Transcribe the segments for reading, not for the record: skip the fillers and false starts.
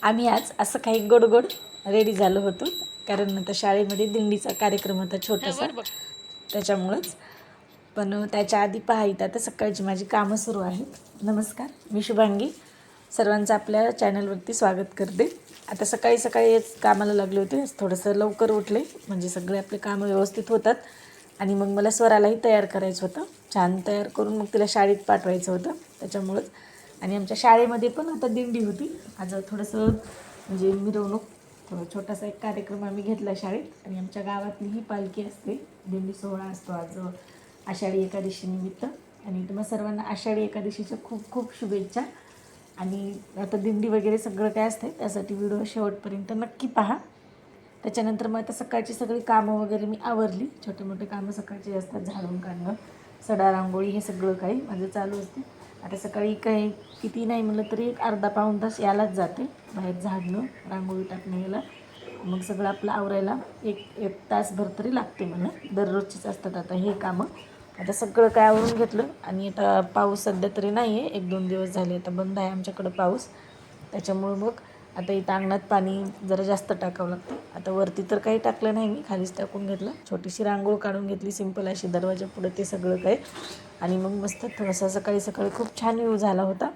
आम्ही आज असं काही गोड गोड रेडी झालो होतो, कारण आता शाळेमध्ये दिंडीचा कार्यक्रम होता छोटासा, त्याच्यामुळंच. पण त्याच्या आधी पहा इथं आता सकाळची माझी कामं सुरू आहेत. नमस्कार, मी शुभांगी, सर्वांचं आपल्या चॅनलवरती स्वागत करते. आता सकाळी सकाळी कामाला लागले होते, थोडंसं लवकर उठले म्हणजे सगळे आपले कामं व्यवस्थित होतात. आणि मग मला स्वरालाही तयार करायचं होतं, छान तयार करून मग तिला शाळेत पाठवायचं होतं, त्याच्यामुळंच. आणि आमच्या शाळेमध्ये पण आता दिंडी होती आज, थोडंसं म्हणजे मिरवणूक, थोडा छोटासा एक कार्यक्रम आम्ही घेतला शाळेत. आणि आमच्या गावातली ही पालखी असते, दिंडी सोहळा असतो आज आषाढी एकादशी निमित्त. आणि तुम्हा सर्वांना आषाढी एकादशीच्या खूप खूप शुभेच्छा. आणि आता दिंडी वगैरे सगळं काय असते त्यासाठी व्हिडिओ शेवटपर्यंत नक्की पहा. त्याच्यानंतर मग आता सकाळची सगळी कामं वगैरे मी आवरली, छोटे मोठे कामं सकाळचे असतात, झाडून काढणं, सडा रांगोळी हे सगळं काही माझं चालू असते. आता सकाळी काही किती नाही म्हणलं तरी एक अर्धा पाऊण तास यालाच जाते, बाहेर झाडणं रांगोळी टाकणं याला. मग सगळं आपलं आवरायला एक तासभर तरी लागते मला, दररोजचीच असतात आता हे कामं. आता सगळं काय आवरून घेतलं. आणि आता पाऊस सध्या तरी नाही आहे, 1-2 दिवस झाले आता बंद आहे आमच्याकडं पाऊस, त्याच्यामुळं मग आता इथं अंगणात पाणी जरा जास्त टाकावं लागतं. आता वरती तर काही टाकलं नाही, मी खालीच टाकून घेतलं, छोटीशी रांगोळ काढून घेतली सिंपल अशी दरवाजा पुढं ते सगळं काही. आणि मग मस्त थोडासा सकाळी सकाळी खूप छान व्ह्यू झाला होता.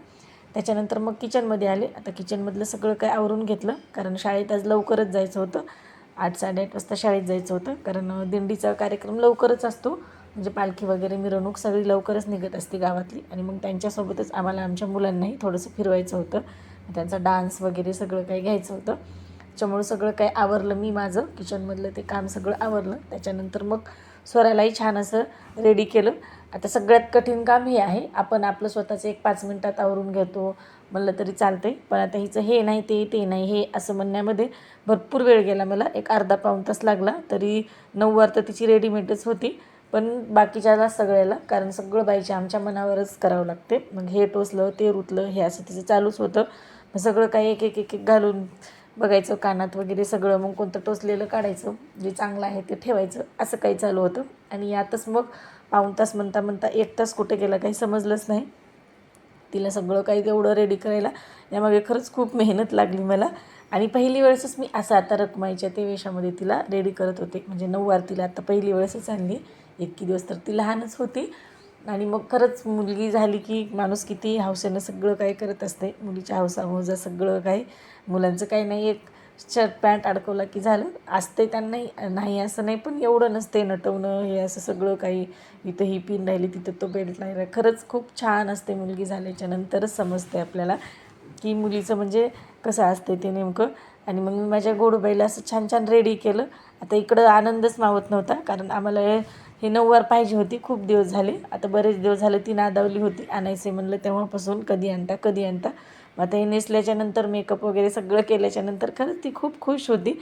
त्याच्यानंतर मग किचनमध्ये आले. आता किचनमधलं सगळं काय आवरून घेतलं, कारण शाळेत आज लवकरच जायचं होतं, 8-8:30 वाजता शाळेत जायचं होतं, कारण दिंडीचा कार्यक्रम लवकरच असतो, म्हणजे पालखी वगैरे मिरवणूक सगळी लवकरच निघत असते गावातली. आणि मग त्यांच्यासोबतच आम्हाला आमच्या मुलांनाही थोडंसं फिरवायचं होतं, त्यांचा डान्स वगैरे सगळं काही घ्यायचं होतं. त्याच्यामुळं सगळं काही आवरलं मी, माझं किचनमधलं ते काम सगळं आवरलं. त्याच्यानंतर मग स्वरालाही छान असं रेडी केलं. आता सगळ्यात कठीण काम हे आहे, आपण आपलं स्वतःचं एक 5 मिनटात आवरून घेतो म्हणलं तरी चालतं आहे, पण आता हिचं हे नाही ते नाही हे असं म्हणण्यामध्ये भरपूर वेळ गेला मला, एक अर्धा पाऊण तास लागला. तरी 9 तर तिची रेडीमेडच होती, पण बाकीच्याला सगळ्याला, कारण सगळं बाईच्या आमच्या मनावरच करावं लागते. मग हे टोचलं ते रुतलं हे असं तिचं चालूच होतं. मग सगळं काही एक एक घालून बघायचं कानात वगैरे सगळं, मग कोणतं टोचलेलं काढायचं, जे चांगलं आहे ते ठेवायचं, असं काही चालू होतं. आणि यातच मग पाऊण तास म्हणता म्हणता 1 तास कुठे गेला काही समजलंच नाही. तिला सगळं काही तेवढं रेडी करायला यामागे खरंच खूप मेहनत लागली मला. आणि पहिली वेळेसच मी असं आता रखुमाईच्या ते वेशामध्ये तिला रेडी करत होते, म्हणजे 9 तिला आता पहिली वेळेसच आणली. इतकी दिवस तर ती लहानच होती. आणि मग खरंच मुलगी झाली की माणूस किती हौसेनं सगळं काही करत असते, मुलीच्या हौसा सगळं काही. मुलांचं काही नाही, एक शर्ट पॅन्ट अडकवला की झालं असते त्यांनाही, नाही असं नाही, पण एवढं नसते नटवणं हे असं सगळं काही. इथं ही पिन राहिली तिथं तो बेल्ट राहिला, खरंच खूप छान असते. मुलगी झाल्याच्या नंतरच समजते आपल्याला की मुलीचं म्हणजे कसं असते ते नेमकं. आणि मग मी माझ्या गोडूबाईला असं छान छान रेडी केलं. आता इकडं आनंदच मावत नव्हता, कारण आम्हाला हे 9 पाहिजे होती खूप दिवस झाले, आता बरेच दिवस झाले ती नादावली होती, आणायचे म्हणलं तेव्हापासून, कधी आणता कधी आणता. मग आता हे नेसल्याच्यानंतर मेकअप वगैरे सगळं केल्याच्यानंतर खरंच ती खूप खुश होती.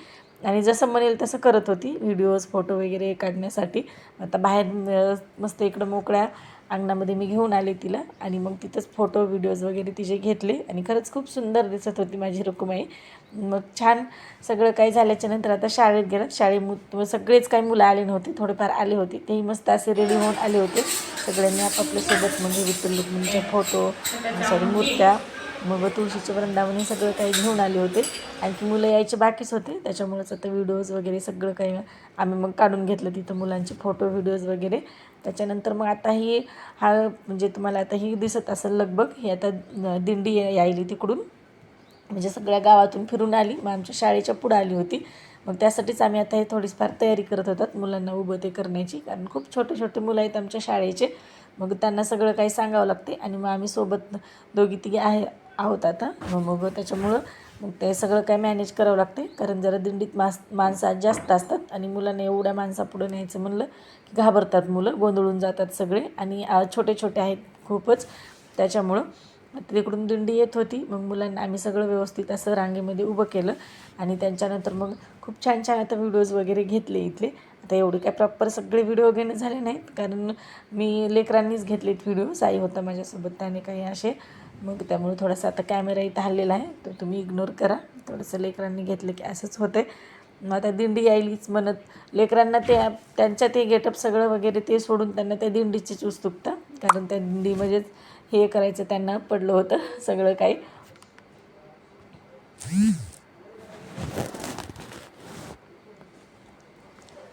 आणि जसं म्हणेल तसं करत होती, व्हिडिओज फोटो वगैरे काढण्यासाठी. आता बाहेर मस्त इकडं मोकळ्या अंगणामध्ये मी घेऊन आले तिला, आणि मग तिथंच फोटो व्हिडिओज वगैरे तिचे घेतले. आणि खरंच खूप सुंदर दिसत होती माझी रखुमाई. मग छान सगळं काही झाल्याच्यानंतर आता शाळेत गेलं. सगळेच काही मुलं आले नव्हते, थोडेफार आले होते, तेही मस्त असे रेडी होऊन आले होते. सगळ्यांनी आपापल्यासोबत म्हणजे विठ्ठल रुक्मिणीचे फोटो, मूर्त्या, मग तुळशीचे वृंदावन हे सगळं काही घेऊन आले होते. आणखी मुलं यायचे बाकीच होते, त्याच्यामुळेच आता व्हिडिओज वगैरे सगळं काही आम्ही मग काढून घेतलं तिथं मुलांचे फोटो व्हिडिओज वगैरे. त्याच्यानंतर मग आता ही म्हणजे तुम्हाला आता ही दिसत असेल लगबग, ही आता दिंडी यायली तिकडून, म्हणजे सगळ्या गावातून फिरून आली, मग आमच्या शाळेच्या पुढं आली होती. मग त्यासाठीच आम्ही आता हे थोडीफार तयारी करत होतात मुलांना उभं ते करण्याची, कारण खूप छोटे छोटे मुलं आहेत आमच्या शाळेचे. मग त्यांना सगळं काही सांगावं लागते. आणि मग आम्ही सोबत दोघी तिघी आहोत आता, मग त्याच्यामुळं मग ते सगळं काय मॅनेज करावं लागते, कारण जरा दिंडीत माणसं जास्त असतात. आणि मुलांना एवढ्या माणसापुढं न्यायचं म्हणलं की घाबरतात मुलं, गोंधळून जातात सगळे, आणि छोटे छोटे आहेत खूपच, त्याच्यामुळं तिकडून दिंडी येत होती. मग मुलांना आम्ही सगळं व्यवस्थित असं रांगेमध्ये उभं केलं. आणि त्यांच्यानंतर मग खूप छान छान आता व्हिडिओज वगैरे घेतले इथले. आता एवढे काय प्रॉपर सगळे व्हिडिओ घेणं झाले नाहीत, कारण मी लेकरांनीच घेतलेत व्हिडिओ, साई होता माझ्यासोबत, त्याने काही असे. मग त्यामुळे थोडासा आता कॅमेरा इथं हललेला आहे, तर तुम्ही इग्नोर करा, थोडंसं लेकरांनी घेतलं की असंच होतं आहे. मग आता दिंडी यायलीच म्हणत लेकरांना त्यांच्या ते गेटअप सगळं वगैरे ते सोडून त्यांना त्या दिंडीचीच उत्सुकता, कारण त्या दिंडीमध्येच हे करायचं त्यांना पडलं होतं सगळं काही.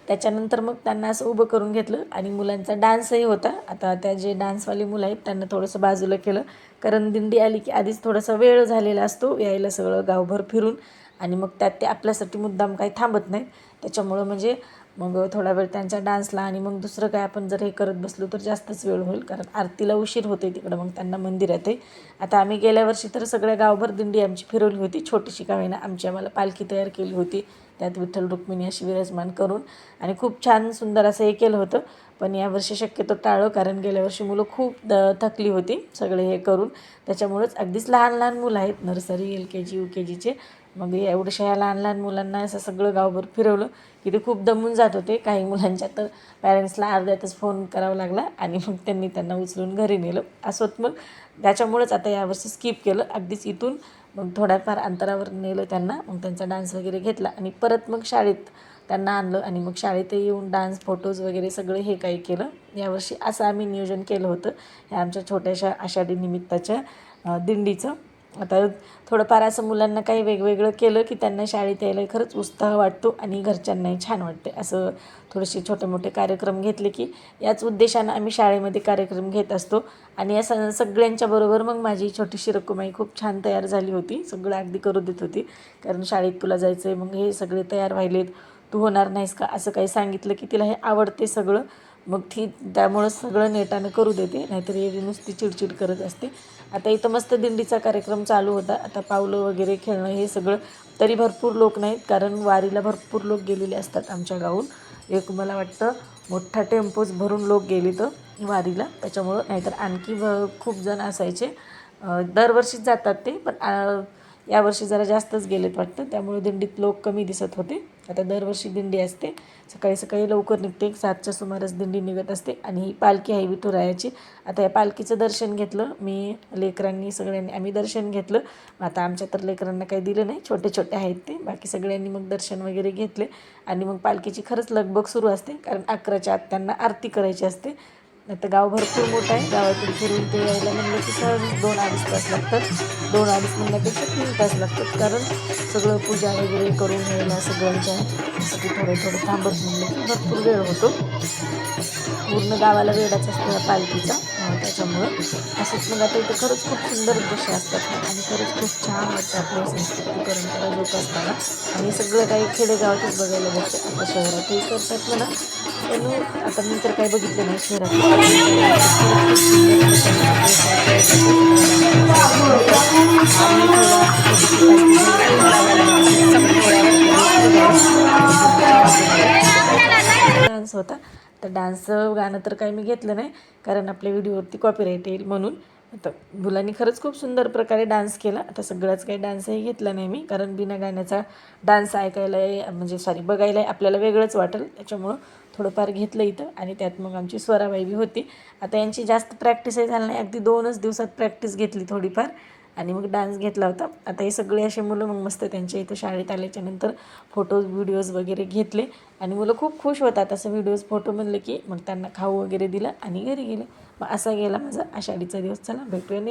त्याच्यानंतर मग त्यांना असं उभं करून घेतलं आणि मुलांचा डान्सही होता. आता त्या जे डान्सवाले मुलं आहेत त्यांना थोडंसं बाजूला केलं, कारण दिंडी आली की आधीच थोडासा वेळ झालेला असतो यायला सगळं गावभर फिरून, आणि मग त्यात ते आपल्यासाठी मुद्दाम काही थांबत नाहीत. त्याच्यामुळं म्हणजे मग थोडा वेळ त्यांच्या डान्सला आणि मग दुसरं काय आपण जर हे करत बसलो तर जास्तच वेळ होईल, कारण आरतीला उशीर होते तिकडं मग त्यांना मंदिरात आहे. आता आम्ही गेल्या वर्षी तर सगळ्या गावभर दिंडी आमची फिरवली होती, छोटीशी का होईना आमची आम्हाला पालखी तयार केली होती त्यात विठ्ठल रुक्मिणी अशी विराजमान करून, आणि खूप छान सुंदर असं हे केलं होतं. पण यावर्षी शक्यतो टाळलं, कारण गेल्या वर्षी मुलं खूप थकली होती सगळे हे करून. त्याच्यामुळंच अगदीच लहान लहान मुलं आहेत, नर्सरी LKG UKGचे. मग एवढ्याशा ह्या लहान लहान मुलांना असं सगळं गावभर फिरवलं की ते खूप दमून जात होते. काही मुलांच्या तर पॅरेंट्सला अर्ध्यातच फोन करावा लागला आणि मग त्यांनी त्यांना उचलून घरी नेलं. असोत मग त्याच्यामुळंच आता यावर्षी स्किप केलं अगदीच इथून. मग थोड्याफार अंतरावर नेलं त्यांना, मग त्यांचा डान्स वगैरे घेतला आणि परत मग शाळेत त्यांना आणलं आणि मग शाळेतही येऊन डान्स फोटोज वगैरे सगळं हे काही केलं. यावर्षी असं आम्ही नियोजन केलं होतं ह्या आमच्या छोट्याशा आषाढी निमित्ताच्या दिंडीचं. आता थोडंफार असं मुलांना काही वेगवेगळं केलं की त्यांना शाळेत यायला खरंच उत्साह वाटतो आणि घरच्यांनाही छान वाटते. असं थोडेसे छोटे मोठे कार्यक्रम घेतले की याच उद्देशानं आम्ही शाळेमध्ये कार्यक्रम घेत असतो. आणि या सगळ्यांच्या बरोबर मग माझी छोटीशी रकुमाई खूप छान तयार झाली होती, सगळं अगदी करू देत होती. कारण शाळेत तुला जायचं आहे, मग हे सगळे तयार व्हायलेत, तू होणार नाहीस का असं काही सांगितलं की तिला हे आवडते सगळं. मग ती त्यामुळं सगळं नेटानं करू देते, नाहीतर एरवी नुसती चिडचिड करत असते. आता इथं मस्त दिंडीचा कार्यक्रम चालू होता. आता पावलं वगैरे खेळणं हे सगळं, तरी भरपूर लोक नाहीत कारण वारीला भरपूर लोक गेलेले असतात आमच्या गावून. एक मला वाटतं मोठा टेम्पोच भरून लोक गेले तर वारीला, त्याच्यामुळं नाहीतर आणखी खूप जण असायचे. दरवर्षीच जातात ते, पण यावर्षी जरा जास्तच गेलेत वाटतं, त्यामुळे दिंडीत लोक कमी दिसत होते. आता दरवर्षी दिंडी असते, सकाळी सकाळी लवकर निघते, 7च्या सुमारास दिंडी निघत असते आणि ही पालखी आहे विठुरायाची. आता या पालखीचं दर्शन घेतलं मी, लेकरांनी सगळ्यांनी आम्ही दर्शन घेतलं. आता आमच्या तर लेकरांना काही दिलं नाही, छोटे छोटे आहेत ते, बाकी सगळ्यांनी मग दर्शन वगैरे घेतले. आणि मग पालखीची खरंच लगबग सुरू असते, कारण 11च्या आत त्यांना आरती करायची असते. आता गाव भरपूर मोठं आहे, गावातून फिरून ते यायला म्हणलं की सहज 2-2.5 तास लागतात. 2-2.5 म्हणण्यापेक्षा 3 तास लागतात, कारण सगळं पूजा वगैरे करून यायला सगळ्यांच्या साठी थोडं थोडं थांबत म्हणलं की भरपूर वेळ होतो. पूर्ण गावाला वेळाच असतो या पालखीचा, त्याच्यामुळं असंच. मग आता इथं खरंच खूप सुंदर दृश्य असतात आणि खरंच खूप छान वाटतं आपल्या संस्कृती परंपरा जोपासताना. आणि सगळं काही खेडेगावातच बघायला भेटतं. आता शहरातही करतात म्हणा, पण आता मी तर काही बघितलं नाही शहरात. डान्स होता, तर डान्सचं गाणं तर काही मी घेतलं नाही, कारण आपल्या व्हिडिओवरती कॉपीराईट येईल म्हणून. आता मुलांनी खरंच खूप सुंदर प्रकारे डान्स केला. आता सगळाच काही डान्सही घेतला नाही मी, कारण बिना गाण्याचा डान्स ऐकायला म्हणजे बघायला आपल्याला वेगळंच वाटेल, त्याच्यामुळं थोडंफार घेतलं इथं. आणि त्यात मग आमची स्वराबाई बी होती. आता यांची जास्त प्रॅक्टिसही झाली नाही, अगदी 2च दिवसात प्रॅक्टिस घेतली थोडीफार आणि मग डान्स घेतला होता. आता हे सगळे असे मुलं मग मस्त त्यांच्या इथं शाळेत आल्याच्यानंतर फोटोज व्हिडिओज वगैरे घेतले आणि मुलं खूप खुश होतात. असं व्हिडिओज फोटो म्हणलं की मग त्यांना खाऊ वगैरे दिलं आणि घरी गेले. मग असा गेला माझा आषाढीचा दिवस. चला भेटूया नेक्स्ट.